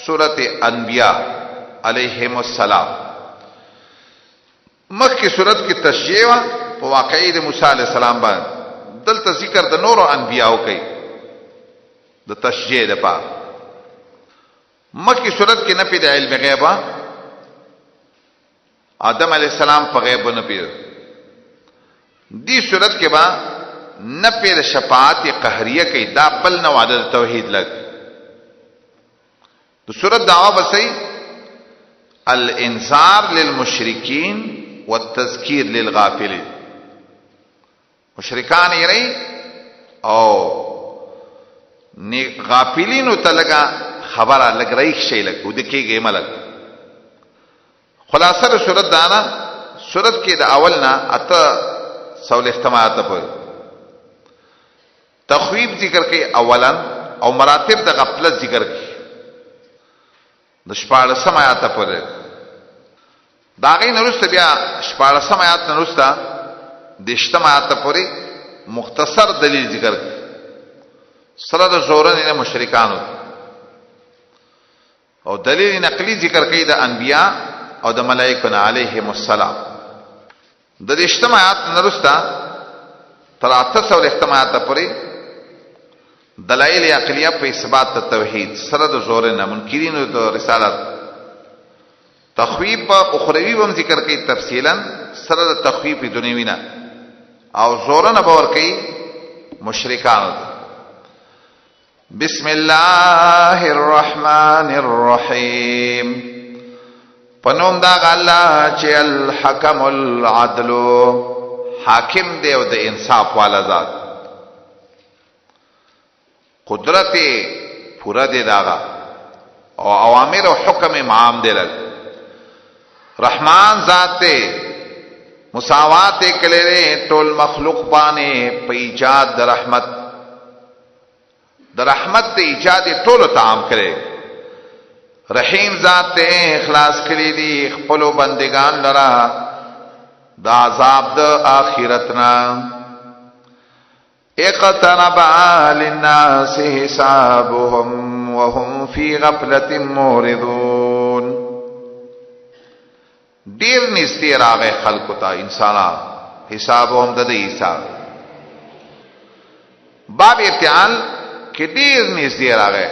سورت انبیاء علیہم السلام. مخی سورت کی تشجیع په واقعی د موسی علیہ السلام باندې، دلته ذکر د نورو انبیاءو کوي د تشجیع د پاره. مخی سورت کې نفي د علم غیبه، آدم علیہ السلام په غیب نه پیژ. دی صورت کې با نفي د شفاعت قهریه کوي، دا بل نوع د توحید لګ. د صورت دعوا بسې الانذار للمشرکین والتذکیر للغافلین. مشرکان یې ری او غافلین ته لګا خبره لګ رہی شي لګ ود کېږي ملک. خلاصه د صورت دانا، صورت کې د اولنا اته سول احتمالات په تخویب ذکر کوي اولا، او مراتب د غفلت ذکر کوي د 14 آیات په. دا غي نرسته بیا 14 آیات نرسته د 18 آیات پورې مختصر دلیل ذکر کوي سره د زورن مشرکانو، او دلیل نقلی ذکر کوي د انبیاء او د ملائکه علیهم السلام. د 18 آیات نرسته تر 800 احتمالات پورې دلائل عقلیه په اثبات توحید سره د زورن منکرینو د رسالت. تخویب اخروی هم ذکر کوي تفصیلا سره د تخویب دنیوی نه، او زورن باور کوي مشرکانو. بسم الله الرحمن الرحیم. پنوم دا الله چې الحکم العدل، حاکم دی او د انصاف والا ذات. قدرت پورا دی داغا او اوامر او حکم عام دی لگ. رحمان ذات دی، مساوات کلے ټول مخلوق باندې په ایجاد د رحمت، د رحمت د ایجاد ټول تعام کړي. رحیم ذات ته اخلاص کړی دی خپل بندگان لرا د عذاب د آخرتنا. اقترب للناس حسابهم وهم فی غفلة معرضون. ډیر نږدې راغی خلقو ته انسانان، حسابهم د دې حساب باب ارتعال کې ډیر نږدې راغی،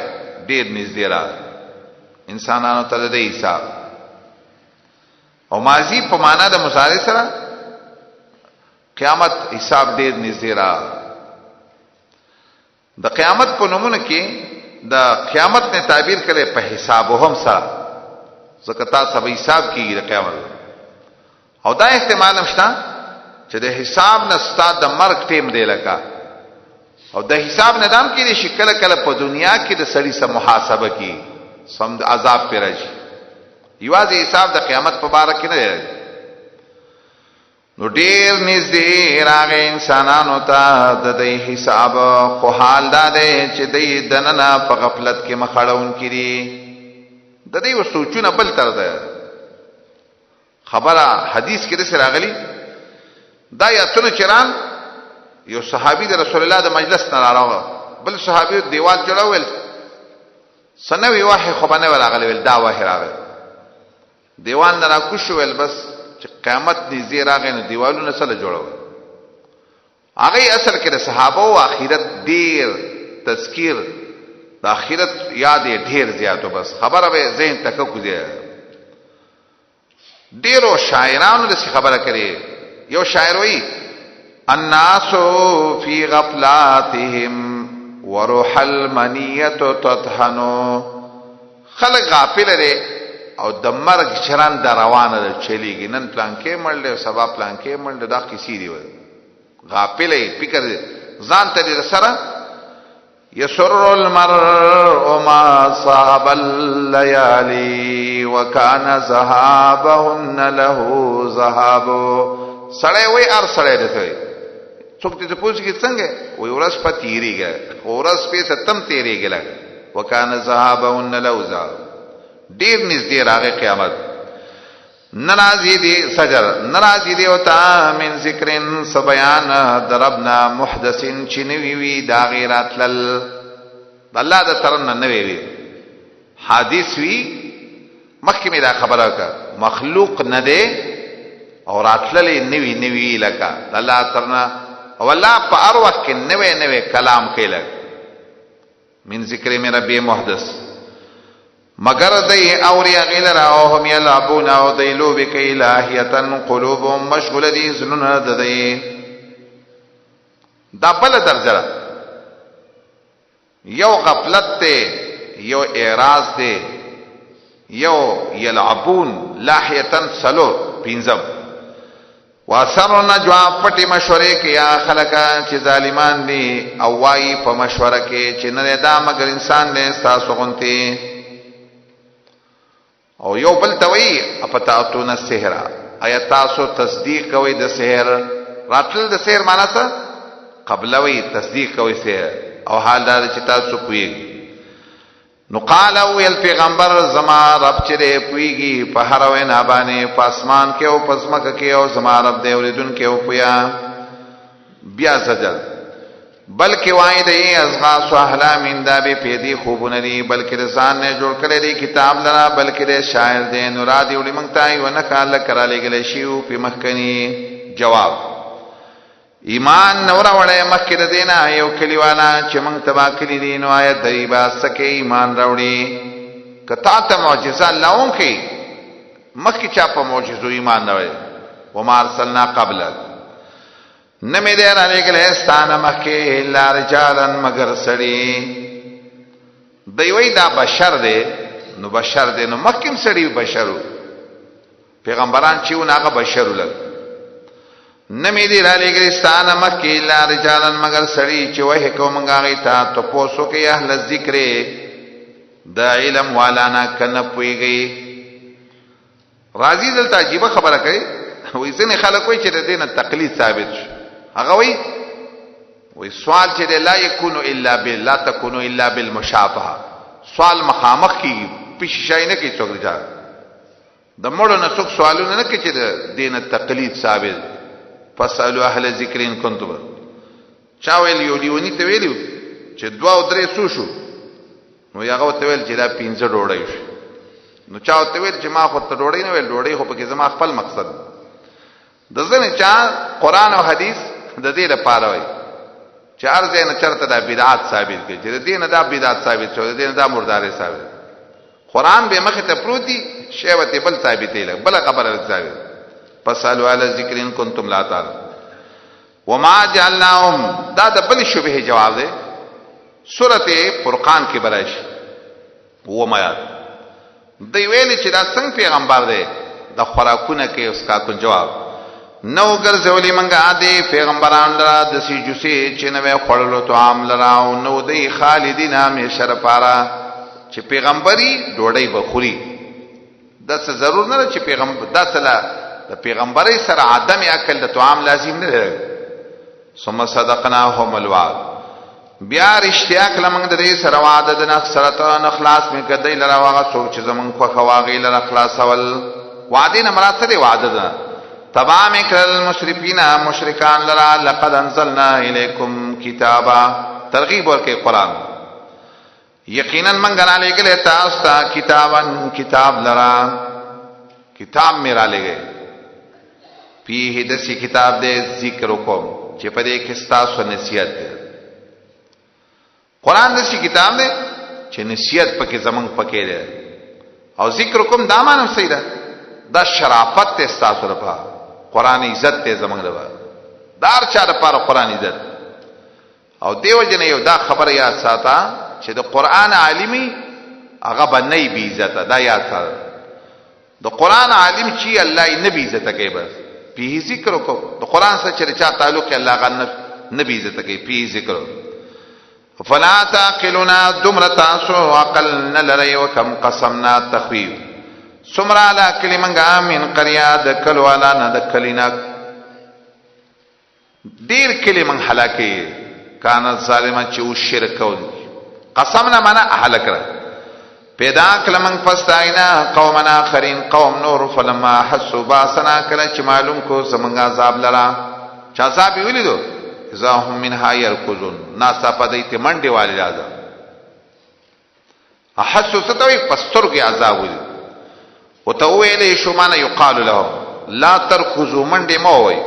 ډیر نږدې راغی انسانانو ته د حساب. او ماضی په معنا د مضارع سره قیامت حساب ډیر نږدې را. د قیامت په نومونه کې د قیامت نه تعبیر کړي په حسابهم سره، ځکه تاسو به حساب کیږي د قیامت. او دا احتمال نشته چې د حساب نه ستاسو د مرګ ټیم دی لکه، او د حساب ندام کې د شکل کله په دنیا کې د سړي سره محاسبه کی سم د عذاب پر راشي. یوازې حساب د قیامت په باره کې نه دی. نو ډیر نږدې راغی انسانانو ته د دې حساب، خو حال دا دی چې دې دننه په غفلت کې مخړون کړي. د دې وسوچونه بل تر ده خبره حدیث کې د سره راغلی. دا یاتونه چران یو صحابي د رسول الله د مجلس نه راغله، بل صحابي دیوال جوړول سنوي واحد خو باندې راغلی، ول دا واحد راغلی دیوال نه راکوشو، ول بس چې قیامت نږدې راغی نو دیوالونه سره جوړول. هغه اصل کې د صحابه او اخرت ډیر تذکیر د اخرت یاد ډیر زیاتو، بس خبره به ذهن تک کوزه. ډیرو شاعرانو د خبره کړي. یو شاعر وایي الناس فی غفلاتهم وروح المنیه تطحن. خلق غافل دي او د مرګ چران د روانه ده چلیږي، نن پلان کې مړل سبا پلان کې مړل، دا کیسې دی غافل فکر ځان ته سره. يسر المرء ما صاب الليالي وكان ذهابهن له ذهاب. سړی وای ار سړی دی څوک ته پوښتنه کوي څنګه وای ورځ په تیریږي، ورځ په ستم تیریږي لګ. وكان ذهابهن له ذهاب. ډیر نږدې راغی قیامت. ناراضی دی سجر ناراضی دی وتا من ذکرن سبیان دربنا محدثن، چې نوی وی دا غیرات لل الله د ترن نوی وی. ولقد اتینا موسی الکتاب من قبل ان نذل به ونذر. ولقد اتینا موسی الکتاب من قبل ان نذل به ونذر. ډیر نږدې راغی قیامت. ناراضی دی سجر ناراضی دی وتا من ذکرن سبیان دربنا محدثن، چې نوی وی دا غیرات لل حادث وی مخکې مې دا خبره وکړه مخلوق نه دی او راتللې نوی نوی لکه الله ترنا او الله په هر وخت کې نوی نوی کلام کوي لکه من ذکر من ربی محدث مگر دی اوری غیلر او هم یلعبون او دی لوبی کئی لاحیتن قلوبهم مشغول دی زنون دی دا بل درجه یو غفلت تے یو اعراض تے یو یلعبون لاحیتن سلو پینزم واسر نجوا پټي مشورې کې یا خلکا چې ظالمان دي او وای په مشوره کې چې نه دا مگر انسان دې تاسو غونتي او یو بل توي اپتاتون السحر آیا تاسو تصدیق کوي د سحر راتل د سحر معنا څه قبلوي تصدیق کوي سحر او حال دا چې تاسو پوي نو قال او ال پیغمبر زما رب چې دې پويږي په هر وینا باندې پاسمان کې او پسمک کې او زما رب دې اوریدون کې او پویا بیا سجل بلکې وای دې ازغاس احلام انده به پیدي خوبونه دي بلکې رسان نه جوړ کړی دی کتاب لرا بلکې دې شاعر دې نورادي وړي مونږ تای ونه کال کرا لګل شیو په مخکنی جواب ایمان نور وړه مخکې د دینه یو کلیوانا چې مونږ تبا کړی دي نو آیت دی با سکه ایمان راوړي کتا ته معجزه لاون کې مخکې چا په معجزو ایمان راوړي و ما ارسلنا قبلک نمی دې را لګل ستانه مخکې الا رجالن مگر سړي دی وای دا بشر دی نو بشر دی نو مخکې سړي بشرو پیغمبران چې وناغه بشرو لګ نمی دی را لګل ستانه مکه الا رجالن مگر سړی چې وه کومه غي تا ته پوسو کې اهل ذکر د علم والا نه کنه پويږي راضی دلته عجیب خبره کوي وې ځنه خلک وایي چې د دینه تقلید ثابت شي هغه وایي سوال چې لا یکونو الا بالله تکونو الا بالمشابهه سوال مخامخ کی پښشای نه کی څوک ځا د مړو نه څوک سوالونه نه کوي چې د دینه تقلید ثابت فاسالو اهل ذکر ان کنتم چا ویل یو دیونی ته ویلو چې دوا او درې سو شو نو هغه ته ویل چې دا 15 ډوړی شو نو چا ته ویل چې ما خو ته ډوړی نه ویل ډوړی خو پکې زما خپل مقصد د ځنه چا قران او حدیث د دې لپاره وای چې ارزه نه چرته دا بدعت ثابت کړي چې د دې نه دا بدعت ثابت شو د دې نه دا مردار ثابت قران به مخ ته پروتي شیوته بل ثابتې لګ بل خبره ثابت فسالو علی ذکر ان کنتم لا تعلم وما جعلناهم دا د بل شبهه جواب ده سورته فرقان کې برائش و ما یاد دی ویل چې دا څنګه پیغمبر دی د خوراکونه کې اس کا کو جواب نو ګرځولې منګه دي پیغمبران لرا د سی جوسي چې نو خړلو تو عام لراو نو دی خالدین همیشه لپاره چې پیغمبري ډوډۍ بخوري دا څه ضرور نه چې پیغمبر دا څه د پیغمبري سره عدم اکل د طعام لازم نه دی ثم صدقناهم الوعد بیا رښتیا کله موږ د دې سره وعده د نخسرته نخلاص می کدی لره واغه څوک چې زمون خو خواغی لره خلاص ول وعده نه مراد څه دی وعده ده تمام کل المشرکین مشرکان لره لقد انزلنا الیکم کتابا ترغیب ورکه قران یقینا موږ را لګل تاسو ته کتابن کتاب لره کتاب میرا لګل پیه دسی کتاب دے ذکر کوم چې په دې کې تاسو نصیحت ده قران دسی کتاب دے چې نصیحت پکې زمنګ پکې ده او ذکر کوم دا معنی صحیح ده دا شرافت ته تاسو لپاره قران عزت ته زمنګ ده دار چا لپاره قران عزت او دیو جن یو دا خبره یا ساته چې د قران عالمي هغه باندې بي عزت دا یا ساته د قران عالم چې الله یې نبی عزت کوي بس په ذکر کو د قران سره چې چا تعلق الله غن نبی عزت کوي په ذکر فلا تعقلون دمرتا سو عقل نلری وکم قسمنا تخویف سمرا لا کلمنگا من قریا د کلوالا نه د کلینا ډیر کلمن هلاکی کان ظالما چې شرک کول قسمنا معنا هلاک پیدا کلمن پستاینا قومنا اخرین قوم نور فلما حسوا باسنا کله چې معلوم کو زمنګ عذاب لرا چا عذاب ویلیدو اذا هم منها يركضون ناسا پدایته منډي والی راځه احسو ستوي پستر کې عذاب وي او ته ویلې شو معنا یقال لهم لا ترکزو منډه مو وي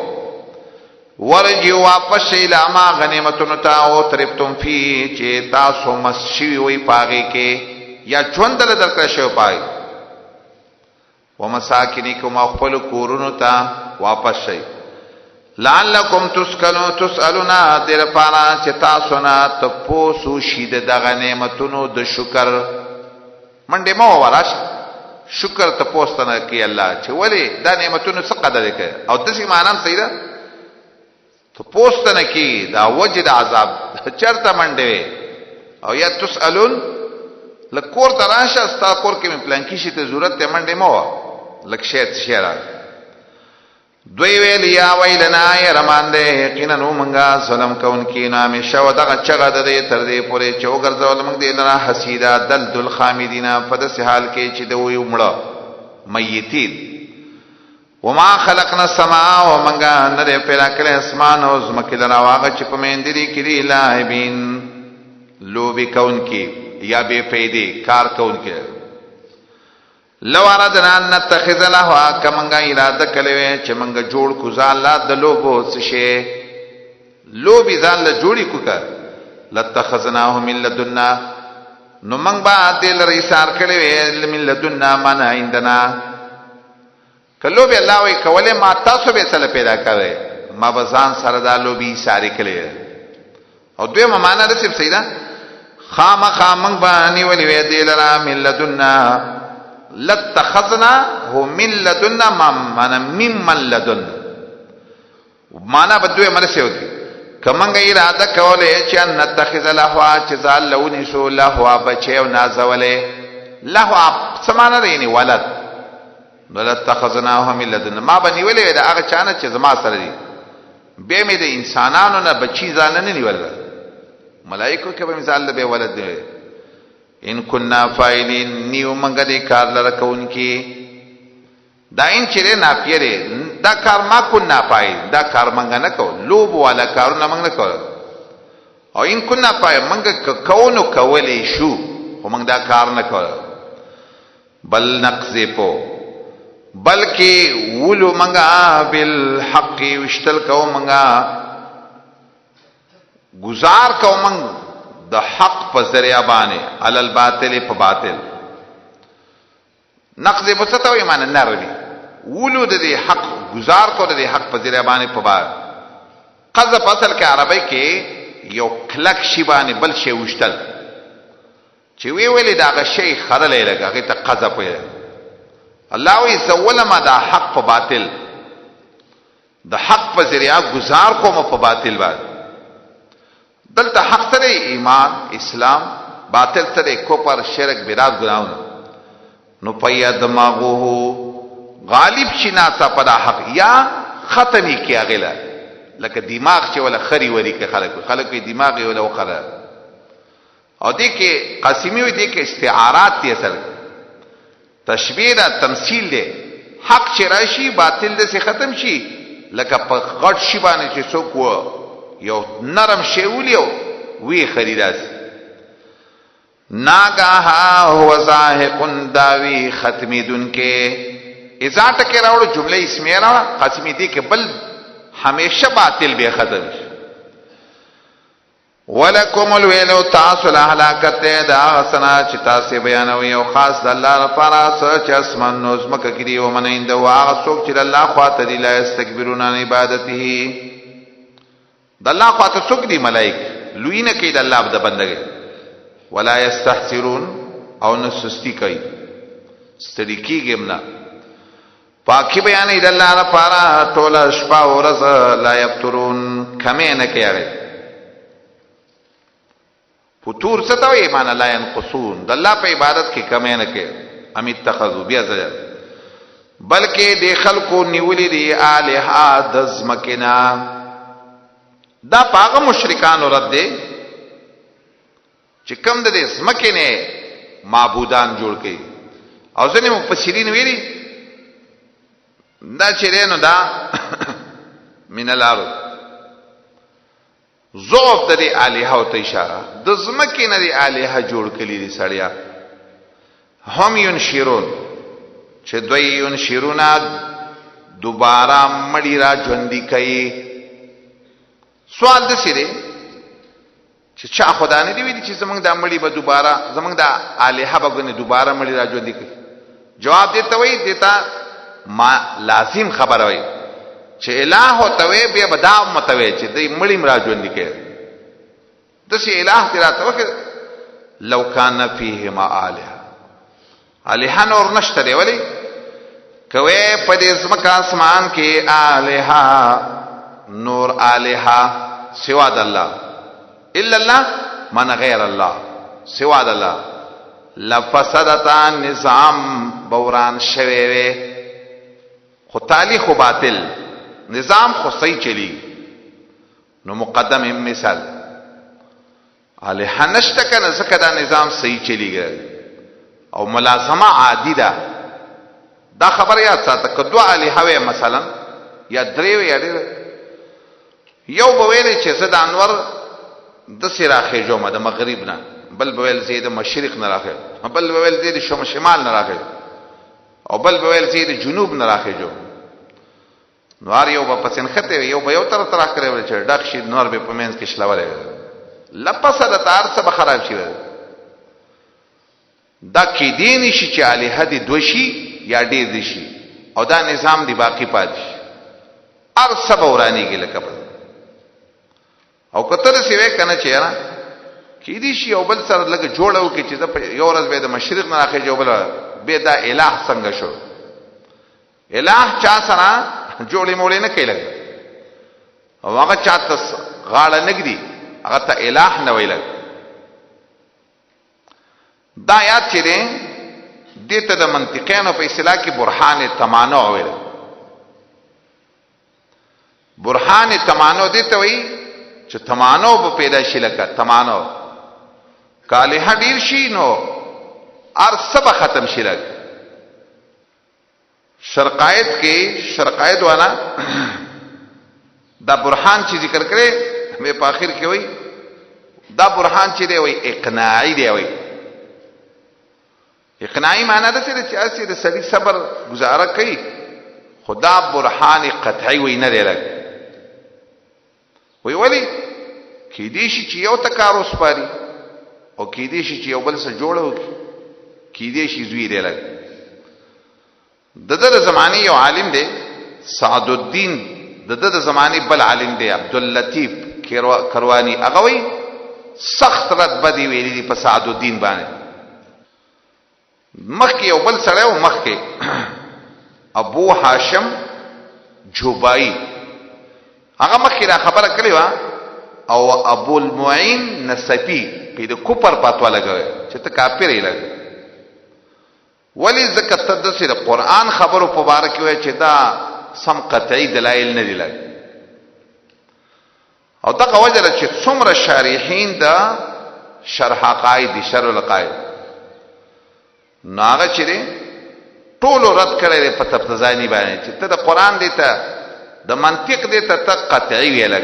ورجی واپس الى ما غنیمتونو تا او ترپتم فی چې تاسو مسشي وي پاږي کې یا ژوند له درکړ شو پای ومساکنکم خپل کورونو ته واپس شي لعلکم تسألون در پارا چې تاسو نه تاسو شید دغه نعمتونو د شکر منډه مو وراش شکر ته پوښتنه کوي الله چې ولی دا نعمتونو څه قدر کوي او دسی معنی صحیح ده ته پوښتنه کوي دا وجد عذاب چرته منډه او یا تسألون لکور تراشه ستا کور کې من پلان کې شي ته ضرورت ته منډه مو لکشیت شیرا دوی ویل یا ویلنا یا رمان دے یقینا نو منگا ظلم کون کی نامی شو دغا چغا دے تر دے پورے چوگر زول منگ دے لنا حسیدہ دل خامیدینا فدس حال کے چی دوی امڑا میتین وما خلقنا السماء ومنگا نرے پیدا کلے اسمان و زمکی لنا واغا چپ میندری کلی لاہبین لوبی کون کی یا بے فیدی کار کون کی لو اردنا ان نتخذ لهوا کمنګا اراده کړې چې منګه جوړ کو ځاله د لوبو څه لوبي ځان له جوړی کو کا لتخذناه من لدنا نو منګ با دل ریسار کړې من لدنا من عندنا کلو به الله وی کوله ما تاسو به سره پیدا کړې ما بزان سره د لوبي ساری کړې او دوی معنا د څه سیدا خامخ باندې ولي وی دل را من لدنا لتخذنا هو من لدنا معنا ممن لدن معنا بدوی مرسه وکي کمنګ اراده کوله چې ان نتخذ لهوا چې زال لونی شو لهوا بچو نازوله لهوا سمانه دی ولد لتخذناه من لدن ما بني ولې دا هغه چانه چې زما سره دي به مې د انسانانو نه بچی ځان نه نیول ملائکه کې به مثال به ولد دی ان كنا فاعلين نیو منګه دې کار لره کون کی دا ان چیرې نافیره دا کار ما کو نه پای دا کار منګه نه کو لوب والا کار نه منګه کو او ان كنا پای منګه کونو کولې شو خو منګه دا کار نه کو بل نقذفو بلکې ولو منګه بالحق وشتل کو منګه گزار کو منګه د حق په ذریعہ باندې علل باطل په باطل نقض بسطو ایمان نروي ولود دې حق گزار کو دې حق په ذریعہ باندې په باندې قذف اصل کې عربی کې یو کلک شی باندې بل شی وشتل چې وی ویلې دا شی خړلې لګا هغه ته قذف وي الله وی سولما دا حق په باطل د حق په ذریعہ گزار کوم په باطل باندې دلته حق سره ایمان اسلام باطل سره کفر شرک بدعت ګناونه نو پیا دماغو غالب شنا تا پدا حق یا ختمی کیا غلا لکه دماغ چې ولا خري وری کې خلک دماغ ولا وقره او دې کې قاسمی وي دې کې استعارات دي اصل تشبیه دا تمثيل دي حق چې راشي باطل دې ختم شي لکه په غټ شی باندې چې څوک یو نرم شیولیو وی خریداس ناگاها هو زاهق داوی ختمی دن کے ازا ٹکے راوڑو جملے اسمیہ راوڑا قسمی دی کہ بل ہمیشہ باطل بے ختم ولکم الویلو تاسو لحلاکت دا غسنا چتا سے بیانوی او خاص دا اللہ رفارا سچ اسمان نوزمک کری ومن اندو آغا سوک چل اللہ خوات دی لا استکبرون عن عبادتی د الله خاطر څوک دي ملائک لوی نه کوي د الله د بندګي ولا یستحسرون او نه سستی کوي ستړي کیږي نه پاکي بیان د الله لپاره ټول شپه او ورځ لا یفترون کمه نه کوي فطور څه ته وایي معنا لا ينقصون د الله په عبادت کې کمه نه کوي ام اتخذوا بیا ځل بلکې د خلکو نیولې دي الها د زمکنا دا پاغه مشرکان رد دي چې کم د دې زمکه نه معبودان جوړ کړي او ځنه مفسرین ویلي دا چې رینو دا من الارض ضعف د دې الها او ته اشاره د زمکه نه دي الها جوړ کړي دي سړیا هم ينشرون چې دوی ينشرون دوباره مړی را ژوندي کوي. سوال د سره چې چا خدا نه دی ویلي چې زمونږ د مړی به دوباره زمونږ د الها به دوباره مړی را ژوندي کوي؟ جواب دیتا وی دیتا ما لازم خبر وی چې الہ ہوتا وی بیا بدا متوی چې دی مړی مرا ژوندي کوي. دسی الہ تیرا تو لو کان فیهما الہ الہ نور نشته دی ولی کوي په دې زمکا اسمان کې الہ نور الہ سوا د الله الا الله من غیر الله سوا د الله لفسدتا نظام بوران شوی وی خو تالی خو باطل نظام خو صحیح چلی. نو مقدم مثال الہ نشته کنه ځکه دا نظام صحیح چلیږي او ملازمه عادی ده. دا خبر یاد ساته که دو الہ وی مثلا یا درې وی یا ډېر یو به ویلې چې زه د انور د سراخې جومه د مغرب نه بل بویل زید مشرق نه راخې بل بویل زید شمال نه راخې او بل بویل زید جنوب نه راخې جو نوار یو په پسنخته یو به یو تر تر کړی چې ډک شي نور به په منځ کې شلولې لپسه د تار څخه خراب شي. دا کې دین شي چې الہ دې دوشي یا ډېر دي شي او دا نظام دی باقی پات شي ار سبا ورانی کې لکه او کتر سی وې کنه چې نه کې دي شي او بل سره لګ جوړو کې چې یو ورځ به د مشرق نه راخې جو بل به دا الہ څنګه شو؟ الہ چا سره جوړې مولې نه کېلګ او هغه چاته غاړه نګدي هغه ته الہ نه ویل. دا یاد چې دې ته د منطقینو په اصطلاح کې برهان تمانع ویل. برهان تمانع دې ته وایي چې تمانع به پیدا شي لکه تمانع کاله ډیر شي نو ار سب ختم شي لګ. شرقایت کې شرقایت والا دا برهان چې ذکر کړي مې په اخر کې وایي دا برهان چې دی وایي اقناعي دی وایي. اقناعي معنی ده چې اسی د سړي صبر گزاره کوي خدا برهان قطعي وي نه دی لګ. وی ولی کی دې شي چې یو تکارو سپاري او کی دې شي چې یو بل سره جوړو کی دې شي زوی دی لګ. دغه زمانه یو عالم دی سعد الدین دغه زمانه بل عالم دی عبد اللطیف کروانی هغه وی سخت رد بدی ویلی دی په سعد الدین باندې. مخکې یو بل سره او مخکې ابو هاشم جوبایی هغه مخکې دا خبره کړې و او ابو المعین نصفی په دې کوپر پاتوا لګوي چې ته کافر یې لګ. ولی زکات د سره قران خبرو په باره کې وای چې دا سم قطعی دلایل نه دی لګ. او دا وجه چې څومره شارحین دا شرح قائد شرح القائد ناغه چې ټول رد کړي په تفسیرانی باندې چې ته د قران دی ته د منطق دی ته قطعی ویل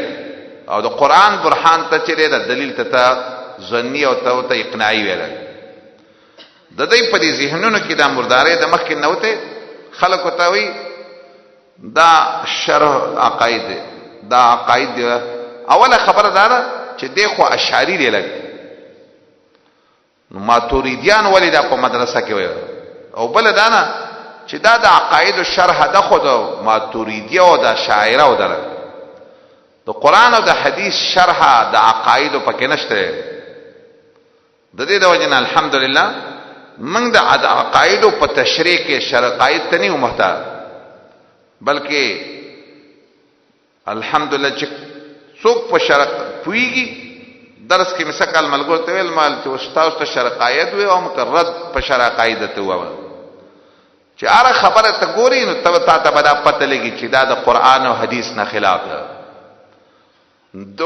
او د قران برهان ته چې د دلیل ته ظنی او ته اقناعی ویل. د دې په دې ذهنونو کې د مردارې د مخ کې نوته خلق ته وی دا شرح عقاید دا عقاید اوله خبره دا چې دی خو اشعری دی لګ. نو ماتوریدیان ولی دا په مدرسه کې وي او بل دا نه چې دا د عقاید شرح د خود ماتوریدی او د شاعر او د قران او د حدیث شرح د عقاید په کې نشته. د دې د وجه الحمدلله موږ د عقاید په تشریح کې شرقایت ته نه محتاج بلکې الحمدلله چې څوک په شرق پويږي درس کې مسکل ملګر ته ویل مال چې استاد ته شرقایت وي او مقرد په شرقایت ته و چې اره خبره ته ګوري نو ته بدا پته لګي چې دا د قران او حدیث نه خلاف ده.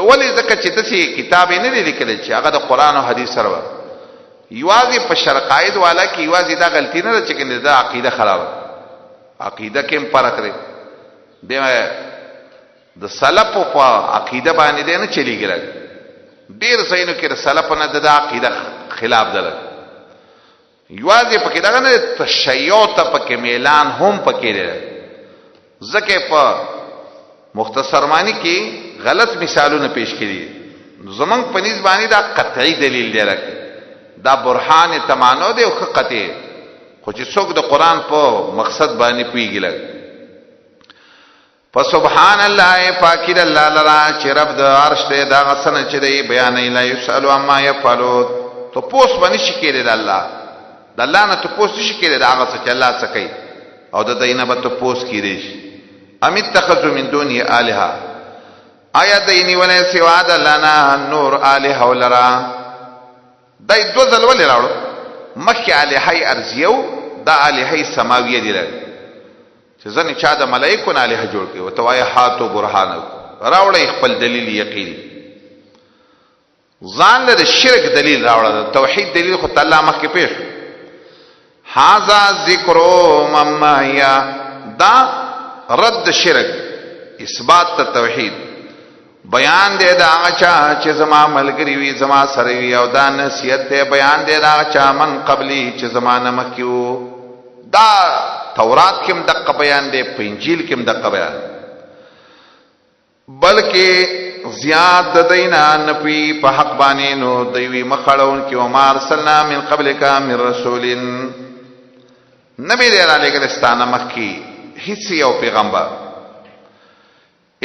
ولې ځکه چې تاسو کتاب نه لیکل چې هغه د قران او حدیث سره یوازې په شرقایت والا کې یوازې دا غلطی نه ده چې کنه دا عقیده خراب عقیده کې فرق دی. د سلف په عقیده باندې نه چلیږي. ډیر زینو کې سلف نه د عقیده خلاف ده. یوازې پکې دغه نه تشیع ته پکې میلان هم پکې دی ځکه په مختصر معنی کې غلط مثالونه پیش کړي زمونږ په نسبت باندې دا قطعي دلیل دی راکړي دا برهان تمانو دی او قطعي خو چې څوک د قران په مقصد باندې پويږي لګ فسبحان الله پاکی د الله لرا چې رب د عرش ته دا غسن چې دی بیان نه یسالو اما یفعلوا تو پوس باندې شي کېږي د الله نه تو پوس شي کېږي دا هغه چې الله څه کوي او د دینه به تو پوس کېږي ام اتخذوا من دونه الها آیا دیني ولې سوا د الله نه نور الها ولرا دای دو ځل ولې راوړو مخکې الهي ارضیو دا الهي سماویه دي چې ځنې چا د ملائکو نه الها جوړ کړي وته وای هاتو برهان راوړی خپل دلیل یقیني ځان له شرک دلیل راوړل توحید دلیل خو تعالی مخکې پیش هاذا ذکر مما یا دا رد شرک اثبات توحید بیان دے دا چا چې زما ملګری وي زما سره وي او دا نصیحت ته بیان دے دا چا من قبلی چې زمانه مکیو دا تورات کې مدقه بیان دے په انجیل کې مدقه بیان بلکې زیاد د دینا نپی په حق باندې نو دوی مخړون کې عمر سلام من قبلک من رسول نبی دې را لګلستانه مکی هیڅ یو پیغمبر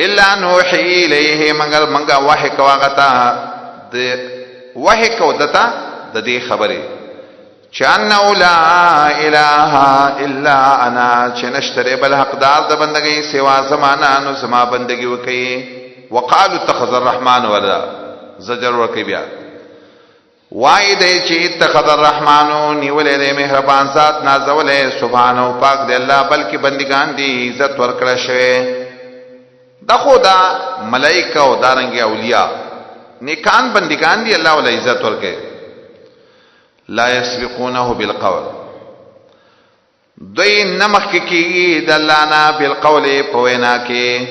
الا نوحي الیه مگر منګه وحی کواغتا د وحی کو دتا د دې خبره چان لا اله الا انا چې نشتره بل حقدار د بندګۍ سوا زمانہ نو زما بندګي وکي وقالوا اتخذ الرحمن ولدا زجر ورکی بیا وای دې چې اتخذ الرحمن نیولې دې مهربان ذات نازولې سبحانه پاک دې الله بلکې بندگان دي عزت ورکړه شوی دا خدا ملائکه او دارنګ اولیاء نیکان بندگان دي الله ول عزت ورکړي لا يسبقونه بالقول دوی نمخ کی د الله نه بالقول په وینا کې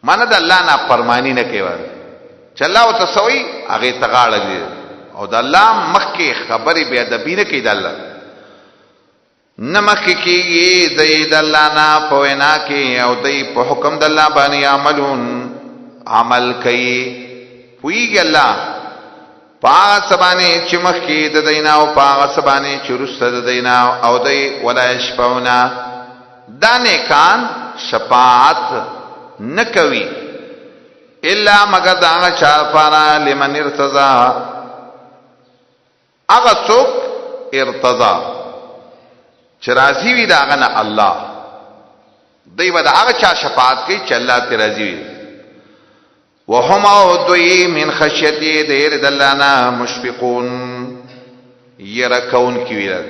مانه د الله نه فرمانی نه کوي چې الله او تسوي هغه تغاړه دي او د الله مخ کې خبرې بیا د بینه کې د الله نمخ کې د الله نه په وینا کې او د په حکم د الله باندې عملون عمل کوي پویږي الله پاغ سبانه چې مخ کې د دینا او پاغ سبانه چې رسته د دینا او د ولا شفاونا دانه کان شفاعت نکوي الا مگر دا چا پارا لمن ارتضا اغا څوک ارتضا چې راضي وي دا غنه الله دوی به دا هغه چا شفاعت کوي چې الله ته راضي وي وهم دوی من خشیته دیر دلانا مشفقون يركون کیویل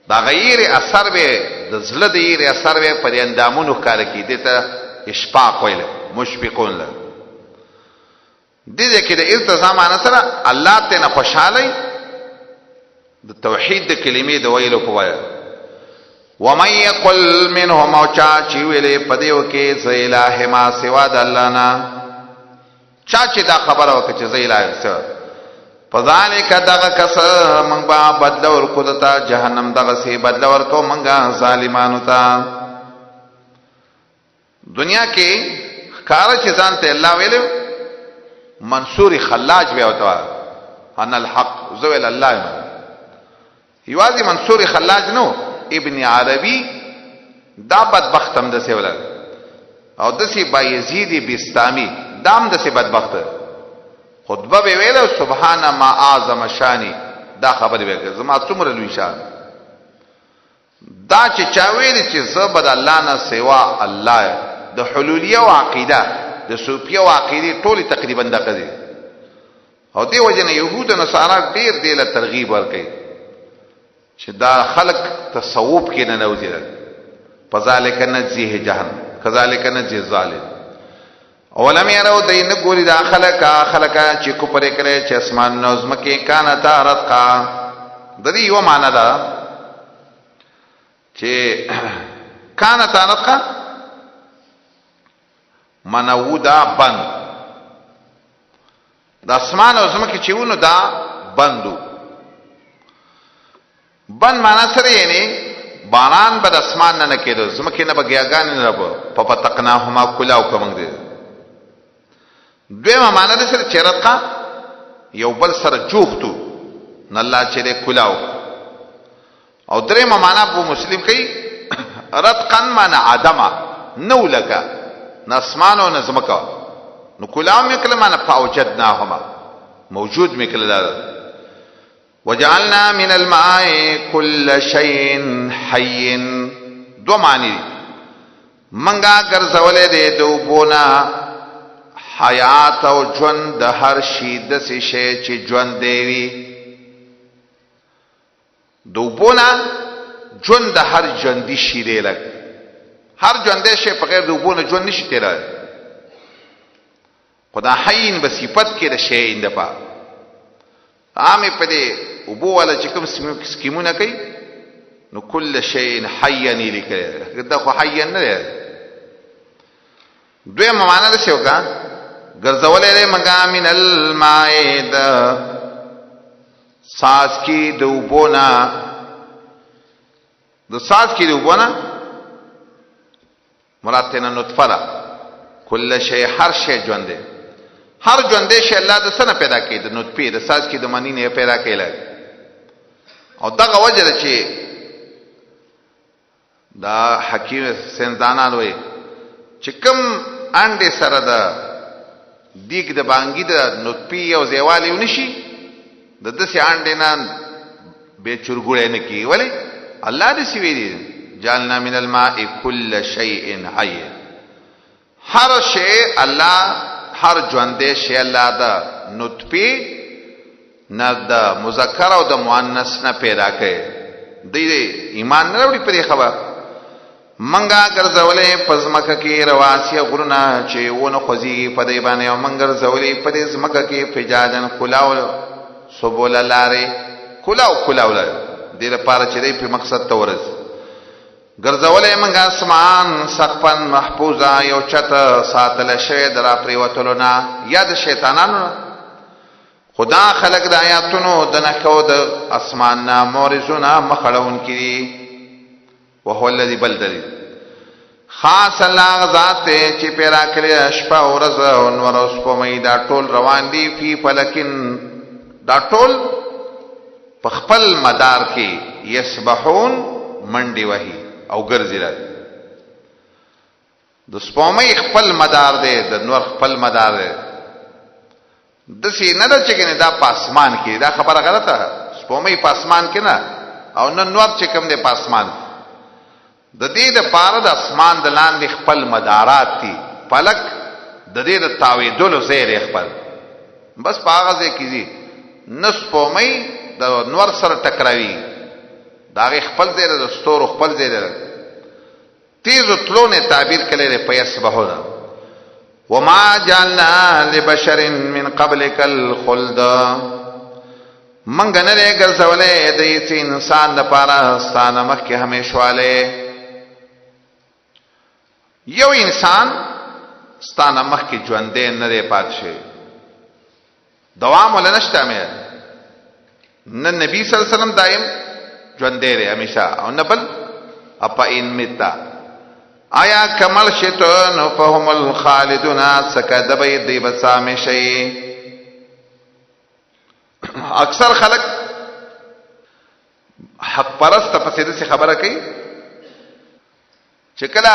دا غیر اثر به د زړه دیر اثر به پر اندامونو کار کی دته اشفاق ویل مشفقون له دې کې د التزام انا سره الله ته نه خوشاله د توحید د کلمې د ویلو په وایي ومن يقل منهم او چا چې ویلې پدیو کې ز الہ ما سوا د الله نه چا چې دا خبره وکړي چې ز الہ سوا فذلک دغه کس من با بدل ورکو دتا جهنم دغه سي بدل ورکو منګه ظالمانو ته دنیا کې کار چې ځان ته الله ویلو منصور خلاج بیا وتا ان الحق ذوال الله یوازي منصور خلاج نو ابن عربي دا بدبختم د سیول او د سی بایزید بستامی دام د سی بدبخت خطبه به ویلو سبحان ما اعظم شانی دا خبر وکړه زما څومره لوی شان دا چې چا ویل چې زبد الله نه سوا الله د حلولیه او عقیده د صوفیه او عقیده ټول تقریبا دغه دي او دی وجنه يهود او نصارا ډیر له ترغیب ورکړي چې دا خلق تصوف کې نه نوځي فذلک نجزیه جهنم کذالک نجزی الظالم اولم يروا دین ګوري دا خلق چې کو پرې کړي چې اسمان نظم کې کان تارت کا د دې یو معنا ده چې کان تارت کا منودا بند د اسمان او زمکه چې ونه دا بندو بند معنا سره یعنی باران به د اسمان نه کېدو، زمکه نه به ګیاګانې نه رابو په فتقناهما کلاو کوم دي. دویمه معنا ده سره چرقه یو بل سره جوختو نه الله چې له کلاو. او دریمه معنا ابو مسلم کوي رتقا معنا عدمه نو لگا نه اسمان او نه زمکه، نو کلاو میکله معنا فوجدناهما موجود میکله دا. وجعلنا من الماء كل شيء حي دو معنی دی. منگا ګرځولې دې د اوبونا حیات او ژوند د هر شي داسې شی چې ژوند دی وي. د اوبونا ژوند د هر ژوندي شي دی، لګ هر ژوندی شی په غیر د اوبونا ژوند نشي تیرای. خدا حین به صفت کې د شی انده پا عامه په دې اوبو والا چې کوم سکیمونه کوي نو کل شیء حی نه لیکي، دا خو حی نه دی. دویمه معنا ده څه وکړه ګرځولې دې منګا من الماء د ساز کی د اوبونا، د ساز کی د اوبونا مراد ته نطفه ده. کل شیء هر شی ژوند دی، هر ژوند شی الله د سنه پیدا کړي، د نطفه د ساز کی د منی نه پیدا کړي. او دغه وجه ده چې دا حکیم سندانان وي چې کوم انډې سره د دیګ د بانګي د نطفه او زیوالي ونشي د دسې انډې نه به چرګوړې نه کی. ولی الله دې سی ویلي جعلنا من الماء كل شيء حي، هر شی الله هر ژوندې شی الله د نطفه نه د مذکر او د مؤنث نه پیدا کړي. دې ایمان نه وړي پرې خبر. منګه ګرځولې پزمکه کې رواسي غرونه چې ونه خوځي په دې باندې، او منګه ګرځولې په دې زمکه کې فجاجن کلاو سبول لارې کلاو لارې دې لپاره چې دې په مقصد ته ورسي. ګرځولې منګه اسمان سقفن محفوظه یو چت ساتل شوی درا پریوتلو نه یا د شیطانانو. خدا خلق د آیاتونو د نخو د اسمان نا مورزونا مخړون کړي. وهو الذي بلدل خاص الله ذات چې پیدا کړی شپه او ورځ او نور اوس په مې دا ټول روان دي فی فلکن، دا ټول په خپل مدار کې یسبحون منډي وهي او ګرځي. د سپومې خپل مدار دی، د نور خپل مدار دی. د سې نه د چګنه دا پاسمان کې دا خبره غلطه. سپومې پاسمان کې نه او نه نور چې کوم دی پاسمان. د دې د پاره د اسمان د لاندې خپل مدارات دي. فلک د دې د تاویدلو زیر خپل بس پاغه کیږي. نسپومې د نور سره ټکراوي، دا خپل زیر د ستورو خپل زیر تیز تلونه تعبیر کړي په یسبحون. وما جعلنا لبشر من قبلك الخلد، منګ نه لري ګرځولې د هیڅ انسان لپاره ستانه مخکې همیشواله. یو انسان ستانه مخکې ژوندې نه لري پاتې، دوام ولا نشته مې نه. نبی صلی الله علیه وسلم دائم ژوندې لري همیشه، او نه بل اپا ان متا آیا کمل شیطان فهم الخالدون سکه دبی دی بسامه شي. اکثر خلق حق پرست په دې خبره کوي چې کله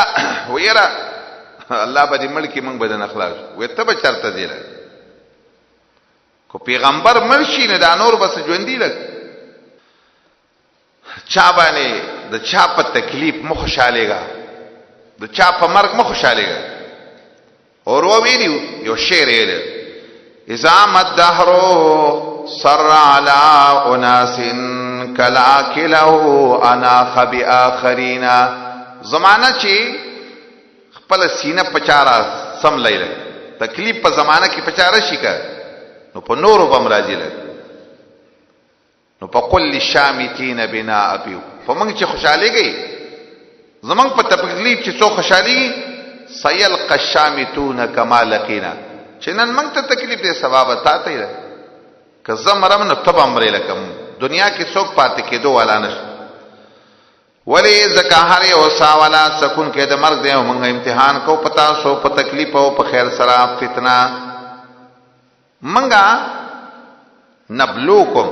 ویرا الله به دې ملکی موږ بدن اخلاص وي ته به چرته دی کو پیغمبر مرشي نه دا نور بس ژوندۍ لګ چا باندې د چا په تکلیف مخ خوشالېګا، د چا په مرګ مخ خوشالېګا. اور و ویلو یو شعر یې اذا مدهر سر على اناس کلاکله انا خبی اخرین. زمانہ چې خپل سینه پچارا سم لیل تکلیف په زمانہ کې پچارا شي کا نو په نورو بم راځي لګ نو په کل شامتین بنا ابيو. په موږ چې خوشاله گئی زمنګ په تکلیف چې څو خوشالي سيلق الشامتون كما لقينا. چې نن موږ ته تکلیف دې ثواب تا ته که زمرم نو تبم ری لکم دنیا کې څوک پاتې کېدو والا نشي. ولی زکا هر یو ساوالا سکون کې د مرګ دی او موږ امتحان کو پتا سو په تکلیف او په خیر سره فتنه منګه نبلوکم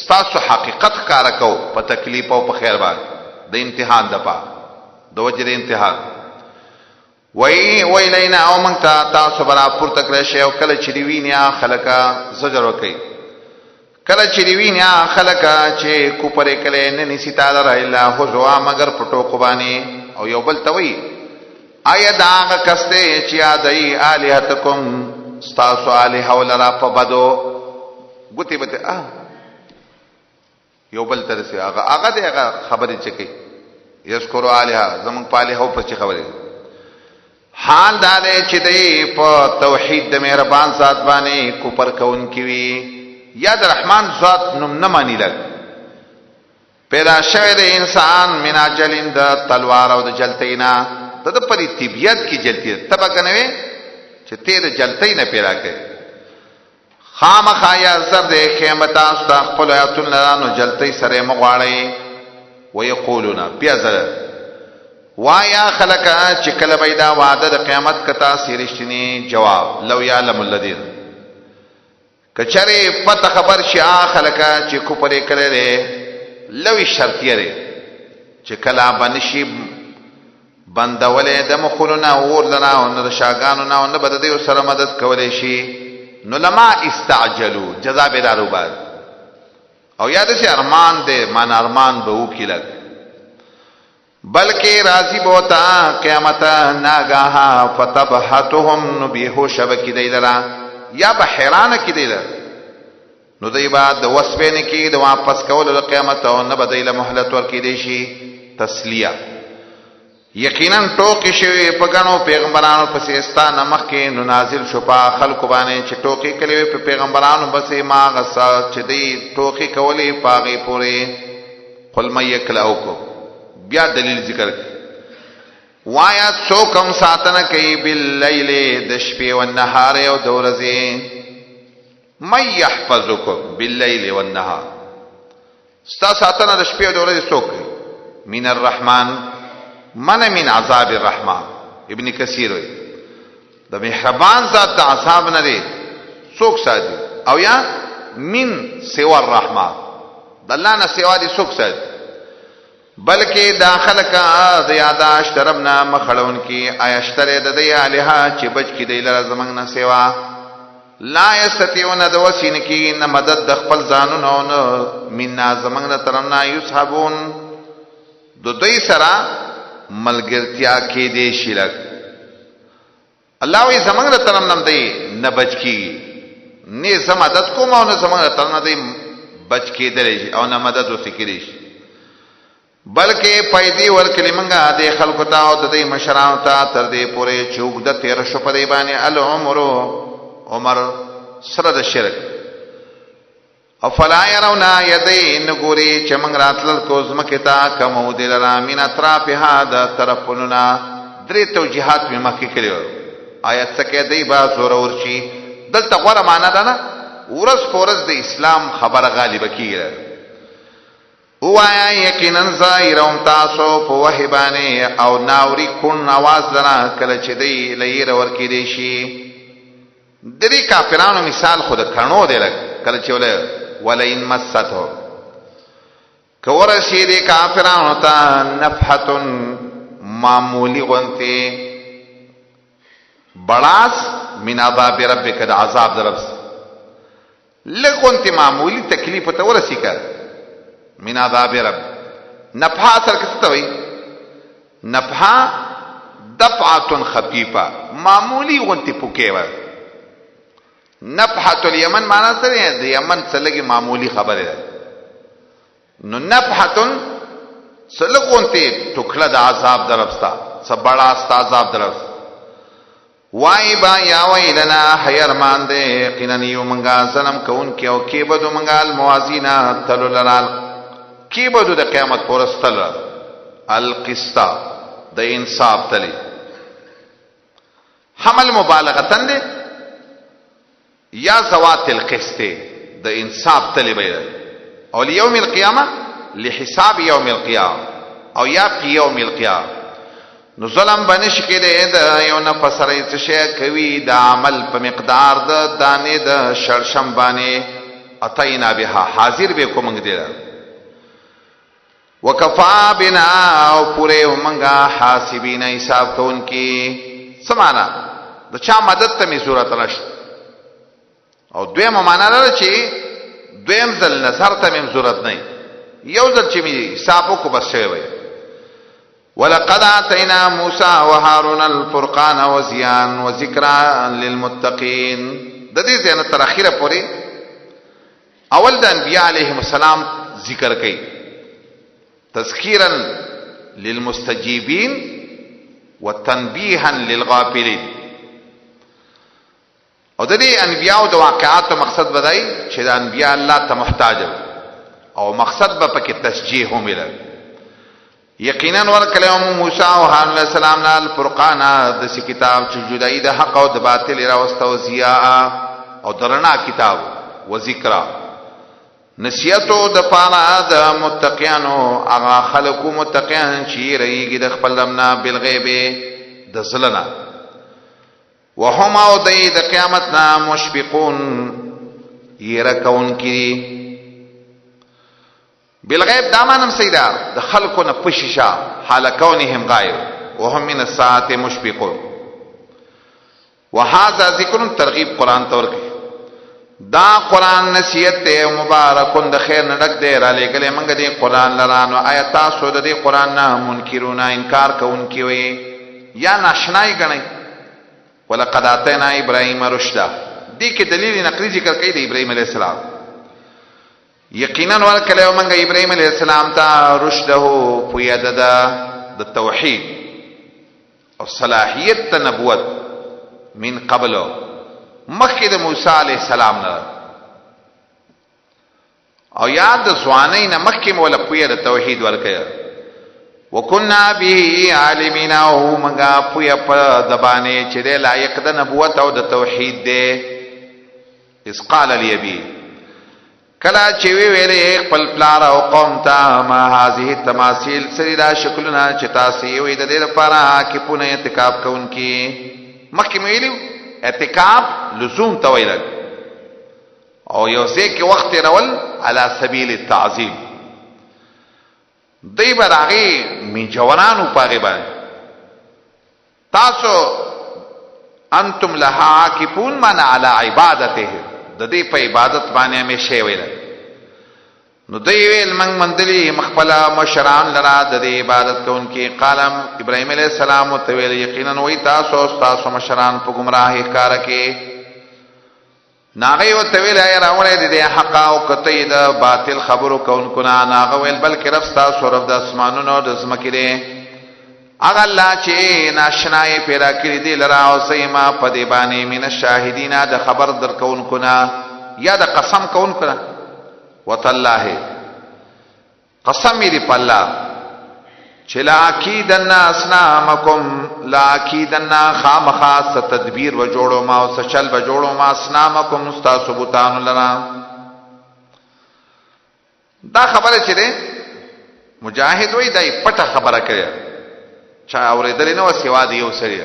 ستاسو حقیقت کار کو په تکلیف او په خیر باندې د امتحان دپا د وجه د امتحان وی لینا او منگتا تاسو برا پورته کړی شی او کله چې دی وینیا خلکا زجر وکي کله چې دی وینیا خلکا چې کوپرې کله نه نسی تعالی را الا هو مگر پټو قبانی او یو بل توي آیا دا کسته چې ادای الہتکم ستاسو الہ ولرا په بدو ګوتی بته یو بل تر سي هغه دغه خبرې چکی یذکر الہ زمون پاله هو په خبرې حال دا دې چې دې په توحید د مهربان ذات باندې کوپر کون کی وی یا د رحمان ذات نوم نه مانی لګ پیدا شوی د انسان مینا جلند تلوار او د جلتینا د پری طبیعت کی جلتی تبا کنوي چې تیر جلتی نه پیدا کړي خامخا یا زر دې خیمتا استغفر ایتن لانو جلتی سره مغواړي ويقولون بیازر وایا خلقا چې کله پیدا وعده د قیامت کتا سیرشتنی جواب لو یعلم الذین کچره پته خبر شي خلقا چې کو پرې کړي لوی شرطیه لري چې کلا بنشي بندولې د مخولنا اور لنا او د شاګانو نه او نه بد دې سره مدد کولې شي نو لما استعجلوا جزاء بدارو بعد او یاد شي ارمان دې مان ارمان به وکیلک بلکې راضی بوتا قیامت ناگاها فتبحتهم نبیهو شبکی دیلرا یا بحیران کی دیلر نو دی بعد د وسبین کی د واپس کول د قیامت او نه بدیل مهلت ور کی دیشی تسلیه یقینا ټوکی شوی په غنو پیغمبرانو پسې استانه مخ کې نو نازل شو په خلق باندې چې ټوکی کړي په پیغمبرانو پسې ما غسا چې دی ټوکی کولی پاغي پوره قل مَيَكْلَؤُكُمْ بیا دلیل ذکر وایا څوکم ساتنه کوي باللیل د شپې او نهار او د ورځې مَن يَحْفَظُكُمْ بِاللَّيْلِ وَالنَّهَارِ ستا ساتنه د شپې او د ورځې څوک من الرحمن من عذاب الرحمن ابن کثیر وی د مهربان ذات د عذاب نه دی څوک ساتي او یا من سوا الرحمن د الله نه سوا دي څوک ساتي بلکې داخل کا د یاداش دربنا مخړون کی آیشتره د دی الها چې بچ کی دی لره زمنګ نه سیوا لا یستطيعون د وسین کی نه مدد د خپل ځانونو نو مینا زمنګ نه ترنا یصحبون د دوی سره ملګرتیا کې دی شرک الله وی زمنګ نه ترنم دی نه بچ کی نه زم مدد کوم او نه زمنګ نه ترنم دی بچ کی دی او نه مدد وسکري بلکې پیدي ورکلی منګه د خلکو ته او د مشرانو ته تر دې پورې چوک د 1300 په دی باندې عمر سره د شرک او فلا يرون يدين ګوري چې موږ راتل کو زمکه تا کوم د لرامین اطرافها د طرفوننا درې توجيهات می مخکې کړو آیت څخه دی با زور ورشي دلته غوړه معنا ده نه ورس فورز د اسلام خبره غالب کیږي وایا یقینا زایرون تاسو په وهبانه او ناوري کون आवाज لنا کله چې دی لیر ورکی دی شي د دې کافرانو مثال خود کڼو دی لګ کله چې ولئن مسته کورشی دی کافرانو ته نفحه معمولی غنتی بڑاس من عذاب ربک د عذاب دربس لغنتی معمولی تکلیف ته ورسی کا من عذاب رب نفحه سر کسته وي نفحه دفعه خفيفه معمولی غنتی پوکې و نفحه الیمن معنا سره د یمن څلګي معمولی خبره ده نو نفحه سلغونتی ټوکړه د عذاب دربستا سبړا است عذاب دربس وای با یا ویلنا حیرمان دې قننیو منګا سنم کون کې او کې بدو منګال موازینا تلولرال کی بدو د قیامت پرستل القسطا د انصاف تلی حمل مبالغتن دی یا زوات القسط د انصاف تلی بیر او لیوم القیامه لحساب یوم القیامه او یا فی یوم القیامه. نو ظلم بنش کړي د یو نفس سره څه شی کوي د عمل په مقدار د دانې د شړشم باندې اتینا بها حاضر به کوم دې وکفا بنا او پوره ومنګه حاسبین حساب کوونکی. سمانا د چا مدد ته می صورت نشته. او دویمه معنا ده چې دویم ځل نظر ته می صورت نه یو ځل چې می حساب کو بس شوی. ولقد اتینا موسی وهارون الفرقان وضیاء وذکرا للمتقین. د دې ځنه تر اخره پورې اول د انبیاء علیهم السلام ذکر کړي تذکیرا للمستجیبین وتنبیها للغافلین. او د دې انبیاء د واقعاتو مقصد بدای چې د انبیاء الله ته محتاج او مقصد به پکې تشجیه هم ویل. یقینا ورکلم موسی او هارون علیہ السلام نه الفرقان د سی کتاب چې جدای د حق او د باطل راوستو ضیاء او درنا کتاب و ذکر نصیحتو د پانا د متقینو هغه خلقو متقین چې ریږي د خپل ربنا بالغیب د زلنا وهم او د قیامت نا مشفقون يرکون کی بالغیب دامانم سیدا د خلقو نه پشیشا حال کونهم غایب وهم من الساعه مشفقون. وهذا ذکر ترغیب قران تور کی دا قران نصیحت ته مبارکون د خیر نه ډک دی را لګلې منګه دی قران لرانو آیات تاسو د دې قران نه منکرون انکار کوونکی وي یا ناشنای غنئ. ولقد اتینا ابراهیم رشدا دې کې دلیل نقلی ذکر کوي د ابراهیم علیه السلام. یقینا ورکله منګه ابراهیم علیه السلام ته رشده پویاده د توحید او صلاحیت ته نبوت من قبل مخکې د موسی علیه السلام نه او یاد د ځوانۍ نه مخکې مولا پویه د توحید ورکړه. وکنا به عالمین او منګه پویه په دبانې چې د لایق د نبوت او د توحید دی. اس قال لابي کلا چې وی ویلې خپل پلار او قوم ته ما هذه تماثيل سریدا شکلنا چې تاسو یې وې د دې لپاره کې پونه اعتکاف کوونکی. مخکې ویلو اعتکاف لزوم تویل او یو ځکه وخت رول علی سبیل التعظیم. دی براغي می جوانانو پاغه باندې تاسو انتم لها عاکفون من علی عبادته د دې په عبادت باندې همیشه ویل. نو دی ویل من مندلی مخبلا مشران لرا د دې عبادت کوونکی. قالم ابراهیم علیہ السلام ته ویل یقینا وای تاسو مشران په گمراهی کار کې ناغي او ته ویل یا راولې د حق او کته د باطل خبرو کوونکو نه ناغه ویل بلکې رب تاسو رب د اسمانونو د زمکې دی اغه الله چې ناشنای پیدا کړی دی لرا او سیما په دی باندې مین شاهدین د خبر در کوونکو نه یا د قسم کوونکو نه. وتالله قسم دی په الله چې لا اکیدن اسنامکم لا اکیدن خامخاص تدبیر و جوړو ما او سچل و جوړو ما اسنامکم استثبوتان لرا. دا خبره چې ده مجاهد وای دای پټه خبره کوي چا اوریدل نه وسیوا دی یو سړی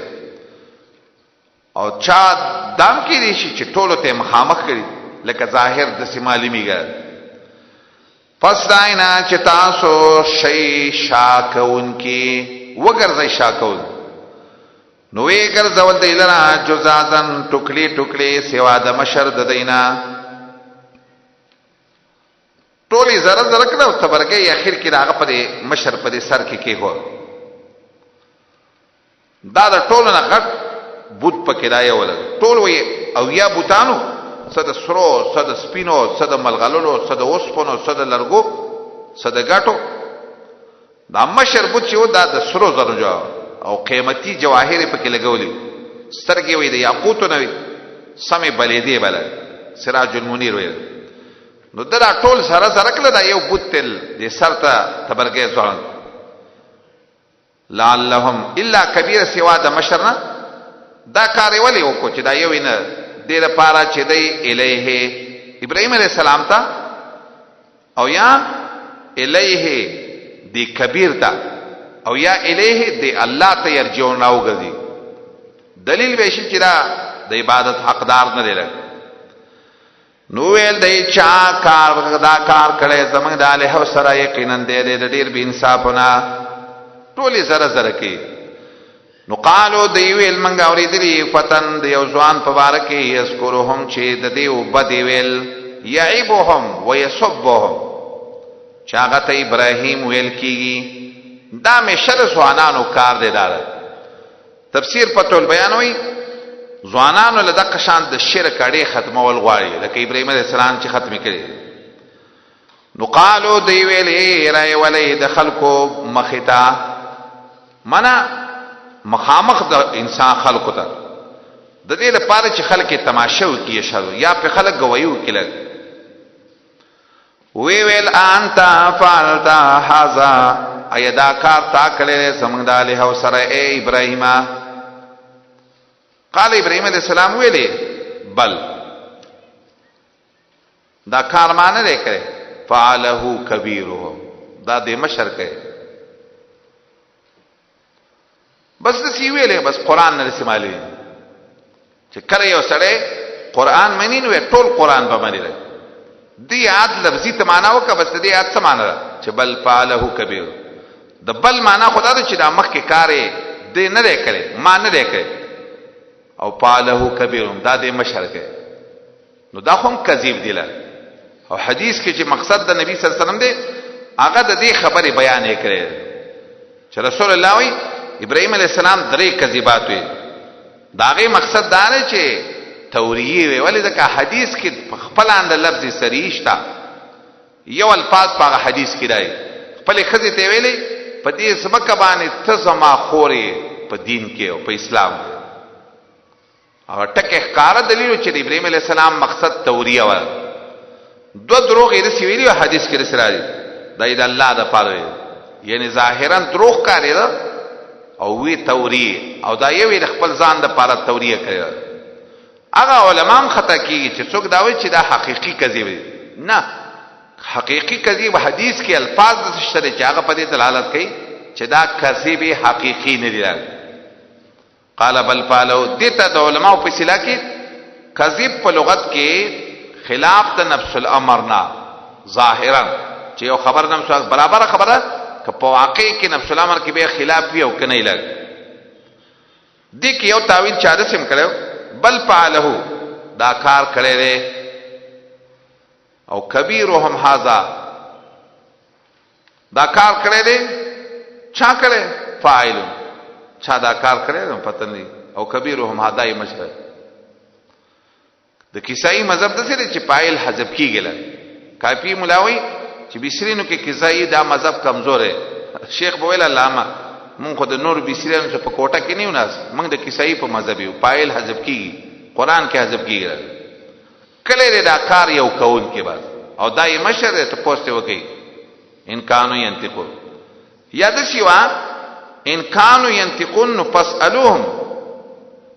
او چا دام کې دي چې ټولو ته مخامخ کړي لکه ظاهر د سیمالی میګا. پس داینا چې تاسو شی شاکون کی وګرځي شاکون نو یې ګرځول دی لرا جزازن ټوکلي ټوکلي سیوا د مشر د دینا ټولي زره زره کړه تبرګي اخر کې راغه په مشر په سر کې کېغو. دا د ټولو نه غټ بوت په کډای ول ټول وي او یا بوتانو صد سرو صد سپینو صد ملغللو صد وسپنو صد لرګو صد غټو دا مشر بوت چې و دا د سرو زرو او قیمتي جواهر په کې لګولې سترګې وي د یاقوت نه وي سمې بلې دی بل سراج المنیر وي. نو دا ټول سره سره کله دا یو بوت تل د سرته تبرګې ځوان لعلهم الا کبیر سوا د مشرنا دا کار ولی وکړو چې دا یو نه دې لپاره چې دی الیه ابراهیم علیہ السلام ته او یا الیه دی کبیر ته او یا الیه دی الله ته یرجعون راوګرځي دلیل به شي چې د عبادت حقدار نه دی. نو ویل دی چا کار دا کار کړي زمنګ د الہ سره یقینا د ډیر بے انصافونه ټولي زره زره کې. نو قالو دی ویل منګ اوریدلی فتن د یو ځوان په باره کې یذکرهم چې د دې وبد ویل یعيبهم ويسبهم چاغه ته ابراهیم ویل کیږي دا مشر ځوانانو کار دی. دا تفسیر پتول بیانوي ځوانانو له دغه شان د شرک اړې ختمول غواړي لکه ابراهیم علیه السلام چې ختم کړي. نو قالو دی ویلې راي ولې د خلکو مختا منا مخامخ د انسان خلکو ته د دې لپاره چې خلک تماشا وکړي شرو یا په خلک گویو کړي. وی ویل انت فعلت هذا ايدا کار تا کړي زمنګ د الہ سره اے ابراهیم. قال ابراهیم علیہ السلام ویلې بل دا کار مان نه کړي فعله کبیره دا د مشر کوي بس دسی ویلې بس قران نه رسمالي چې کړه یو سره قران مینې نو ټول قران به مانی لري دی عاد لفظی ته معنا وکړه بس دی عاد څه معنا چې بل فعله کبیر د بل معنا خدا ته چې دا مخ کې کارې دی نه کړي ما نه کړي او فعله کبیر دا د مشر کوي. نو دا هم کذیب دی لر او حدیث کې چې مقصد د نبی صلی الله علیه وسلم دی هغه د دې خبرې بیان یې کړي چې رسول الله وی ابراهیم علیه السلام درې کذبات وي داغه مقصد دا نه چې توریه وی ولې ځکه حدیث کې خپل اند لفظ صریح تا یو الفاظ په حدیث کې دی خپل خزي ته ویلې په دې سبق باندې تزما خوري په دین کې او په اسلام کې او ټکه ښکار دلیل چې ابراهیم علیه السلام مقصد توریه و دو دروغ یې رسې ویلي حدیث کې رسېږي دا د الله د پاره یعنی ظاهرا دروغ کاری دا او وی توریه او دا یو د خپل ځان د پاره توریه کوي. هغه علماء خطا کیږي چې څوک دا وایي چې دا حقيقي کذب دی. نه حقيقي کذب حدیث کې الفاظ د شری چې هغه په دې دلالت کوي چې دا کذب حقيقي نه دی. قال بل فعلوا دته د علماء په اصطلاح کې کذب په لغت کې خلاف د نفس الامر نه ظاهرا چې یو خبر نه برابر خبره که په واقع کې نفس الامر کې به خلاف وي او کنه لګ دي کې یو تعویل چا د سم کړو بل فعله دا کار کړي دي او کبیرهم هذا دا کار کړي دي چا کړي فاعل چا دا کار کړي نو پته نه او کبیرهم هذا یې مشهور د کیسای مذهب د سره چې فاعل حذف کیږي کافی ملاوی چې بصرینو کې کیسای دا مذهب کمزور ہے. شیخ بویل علامه مونږ خو د نور بصرینو څخه په کوټه کې نه وناس مونږ د کیسای په مذهب یو فاعل حذف کیږي قران کې حذف کیږي کله دا کار یو کول کې بعد او دا یې مشر ته پوسټ وکي ان کانوا ينتقون یا د شیوا ان کانوا ينتقون فاسالوهم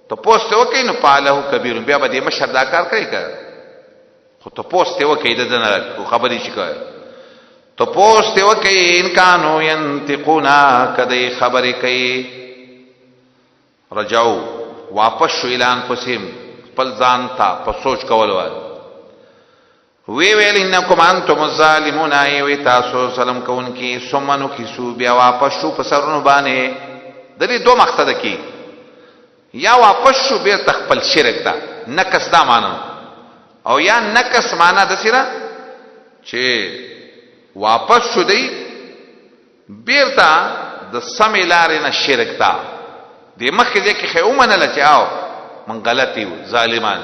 ته پوسټ وکي نو پاله کبیر بیا به دې مشر دا کار کوي که خو ته پوسټ وکي د نه خبرې شي کوي ته پوسټ وکي ان کانوا ينتقون کدی خبرې کوي رجاو واپس شو اعلان پسیم خپل ځان ته په سوچ کول وی ویل انکم انتم الظالمون ایوی تاسو سلام کون کی سمنو کیسو بیا واپس شو په سرونو باندې د دې دوه مقصد کی یا واپس شو بیا تخپل شرک تا نکس دا مانو او یا نکس معنا د سره چې واپس شو دی بیرته د سمې لارې نه شرک تا د مخکې دې کې خو منل چې او من غلطي ظالمان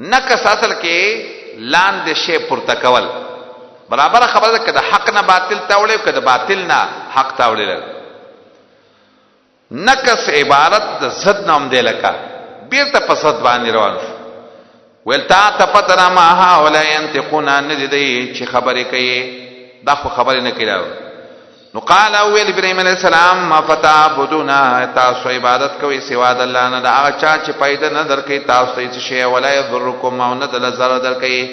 نکس اصل کې لاندې شی پورته کول برابر خبره ده کده حق نه باطل تاوړې کده باطل نه حق تاوړې نکس عبارت د زد نام دی لکه بیرته په صد باندې روان شو ول تا تفتنا ما ها ولا ينتقون ندی چې خبرې کوي دا خو خبرې نه کوي نو قال اول ابراهيم عليه السلام ما فتعبدون تاسو عبادت کوي سوا د الله نه دا هغه چا چې پیدا نه درکې تاسو ته شي ولا يضركم او نه د zarar درکې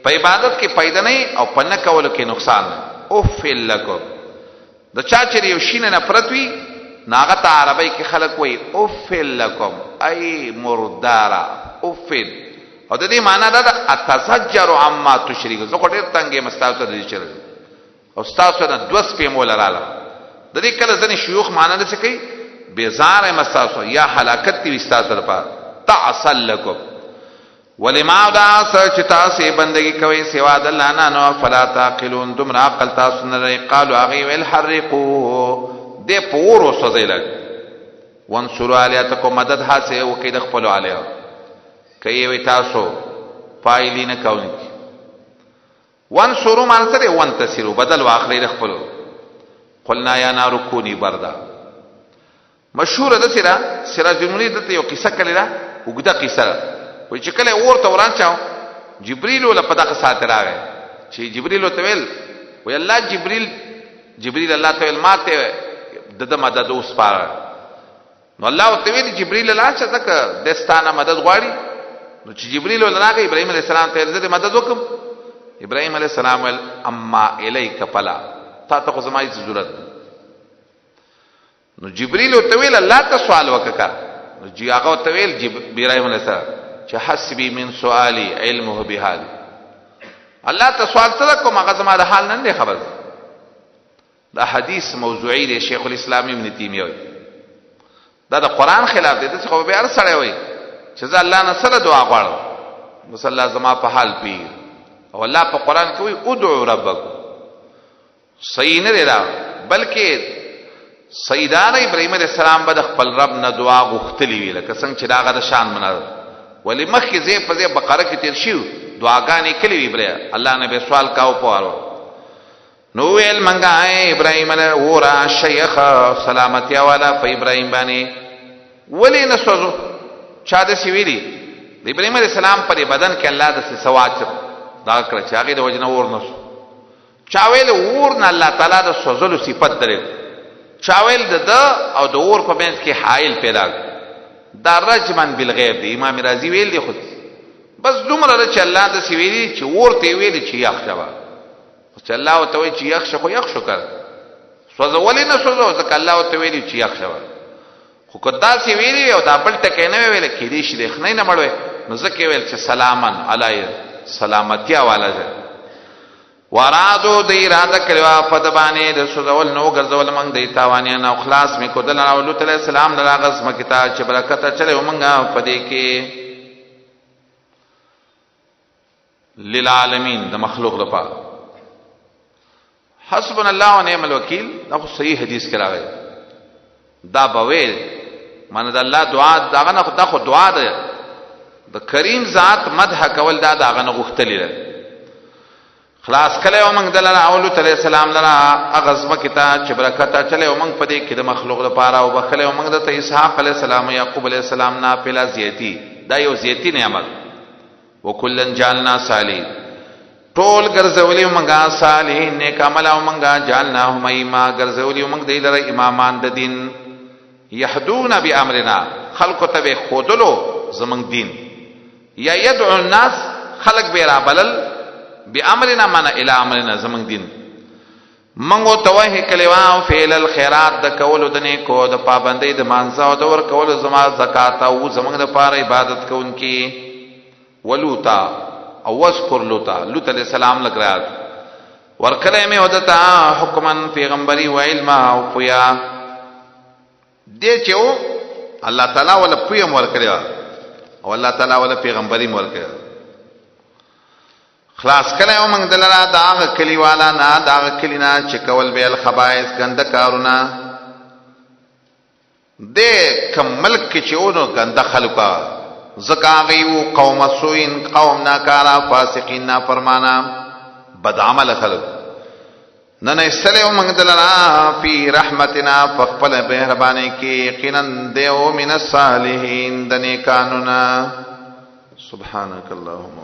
په عبادت کې پیدا نه او پنه کول کې نقصان او فل لكم د چا چې یو شینه نه پرتوي ناغه ته عربی کې خلک وایي اوفل لکم ای مردارا اوفل. او د دې معنا دا ده اتزجر عما تشرکون. زه خو ډېر تنګ یم ستاسو ته د دې چرګ او ستاسو نه 2 سپې مول رااله. د دې کله ځنې شيوخ معنا نه څه کوي بیزار یم ستاسو یا هلاکت دي ستاسو لپاره. تعسل لکم ولما دا چې تاسو بندگی کوي سوا د الله نه نو فلا تعقلون دمر عقل تاسو نه لري. قالوا اغي ويل حرقوه دې پورو سوځیل وانصروا علیاتکم مدد حاصل وکي د خپل علیه کوي وي تاسو پایلی نه کوي. وانصروا معنی سره وانتصروا بدل واخلي د خپل. قلنا یا نار کونی بردا مشهور ده سراج المنیر ته یو قصه کړي دا وګدا قصه وای چې کله ورته وران چاو جبريل ول په دغه سات راغی چې جبريل ته ویل وای الله جبريل الله ته ویل ماته د مدد اوس پاره. نو الله ته ویل جبريل الله چې تک دستانه مدد غواړي. نو چې جبريل ول راغی ابراهيم عليه السلام ته زه مدد وکم. ابراهيم عليه السلام ول اما الیک فلا تا ته خو زمای ضرورت. نو جبريل ته ویل الله ته سوال وکړه. نو جی هغه ته ویل ابراهيم عليه السلام چې حسبي من سؤالي علمه بحالي. الله ته سوال ته کوم هغه زما د حال نن دی خبر. دا حدیث موضوعی دی. شیخ الاسلام ابن تیمیه دا د قران خلاف دی. څه خو به هر سړی وای چې ځا الله نه سره دعا غواړم نو الله زما په حال پیر. او الله په قران کې وی ادعوا ربکم. صحیح نه دی دا بلکې سیدنا ابراهيم عليه السلام به خپل رب نه دعا غوښتلی وی لکه څنګه چې داغه د شان منل. ولی مخکې زی په زی بقره کې تیر شو دعاګانې کړې وی بره الله نه به سوال کاو پوارو. نو ویل منګه ابراهيم علیه ورا شیخ سلامتی والا په ابراهيم باندې ولی نه سوزو چا د سی ویلي د ابراهيم عليه السلام پر بدن کې الله د سواد دا کړ چې هغه د وجنه ور نو چا ویل ور نه الله تعالی د سوزلو صفت درې. چا ویل د او د ور په بنځ کې حائل پیدا دا رجمن بالغیب دی. امام رازی ویل دی خود بس دومره چې الله د سی ویلي چې ورته ویلي چې یخ شوا چې الله ته وی چې یخ شو یخ شو کړ سوزه ولی نه سوزه ځکه الله ته ویلي چې یخ شوا. خو کدا سی ویلي او دا بل ټکې نه ویل کې دې شي خنه نه مړوي نو ځکه ویل چې سلامن علی سلامتی والا ده. ورادو د اراده کړوا په د باندې د سوزول نو ګرځول موږ د تاوانیان او خلاص می کو د لوط علیہ السلام د غز مکتا چې برکت چره موږ په دې کې للعالمین د مخلوق لپاره. حسبنا الله ونعم الوکیل دا خو صحیح حدیث کې راغلی. دا بویل معنی د الله دعا داغه نه خدا خو دعا ده د کریم ذات مدح کول دا داغه نه غختلی ده. خلاص کله او موږ دلته اولو علیہ السلام لرا اغزم کتا چې برکت چله او موږ په دې کې د مخلوق لپاره او بخله او موږ د اسحاق علیہ السلام یعقوب علیہ السلام نه پلا زیتی دا یو زیتی نعمت. وکلن جعلنا صالحین ټول ګرځولې موږ صالحین نیک عمل او موږ جعلناهم ایما ګرځولې موږ د لره امامان د دین یهدون بامرنا خلق ته خودلو زمنګ دین یا يدعو الناس خلق بیره بلل بامرنا من الى امرنا زمنګ دین منغو توه کلیوا فعل الخيرات د کول د نیکو د پابندۍ د مانځه او د ور کول زما زکات او زمنګ د پاره عبادت کوونکی. ولوتا او وذكر لوط علیہ السلام لګرات ورکله می ودتا حکمن پیغمبري و علم او پیا دې چو الله تعالی ول پیا مور کړیا او الله تعالی ول پیغمبري مور کړیا. خلاص کله او موږ دلته دا کلیوالا نه دا کلینا چې کول به الخبائث گند کارونه دې کمل کې چونو گند خلقا زکاغیو قوم سوین قوم ناکارا فاسقین نافرمانا بد عمل خلق نن اسلام موږ دلته فی رحمتنا فخپل مهربانی کې یقینا دیو من الصالحین د نیکانو. سبحانك اللهم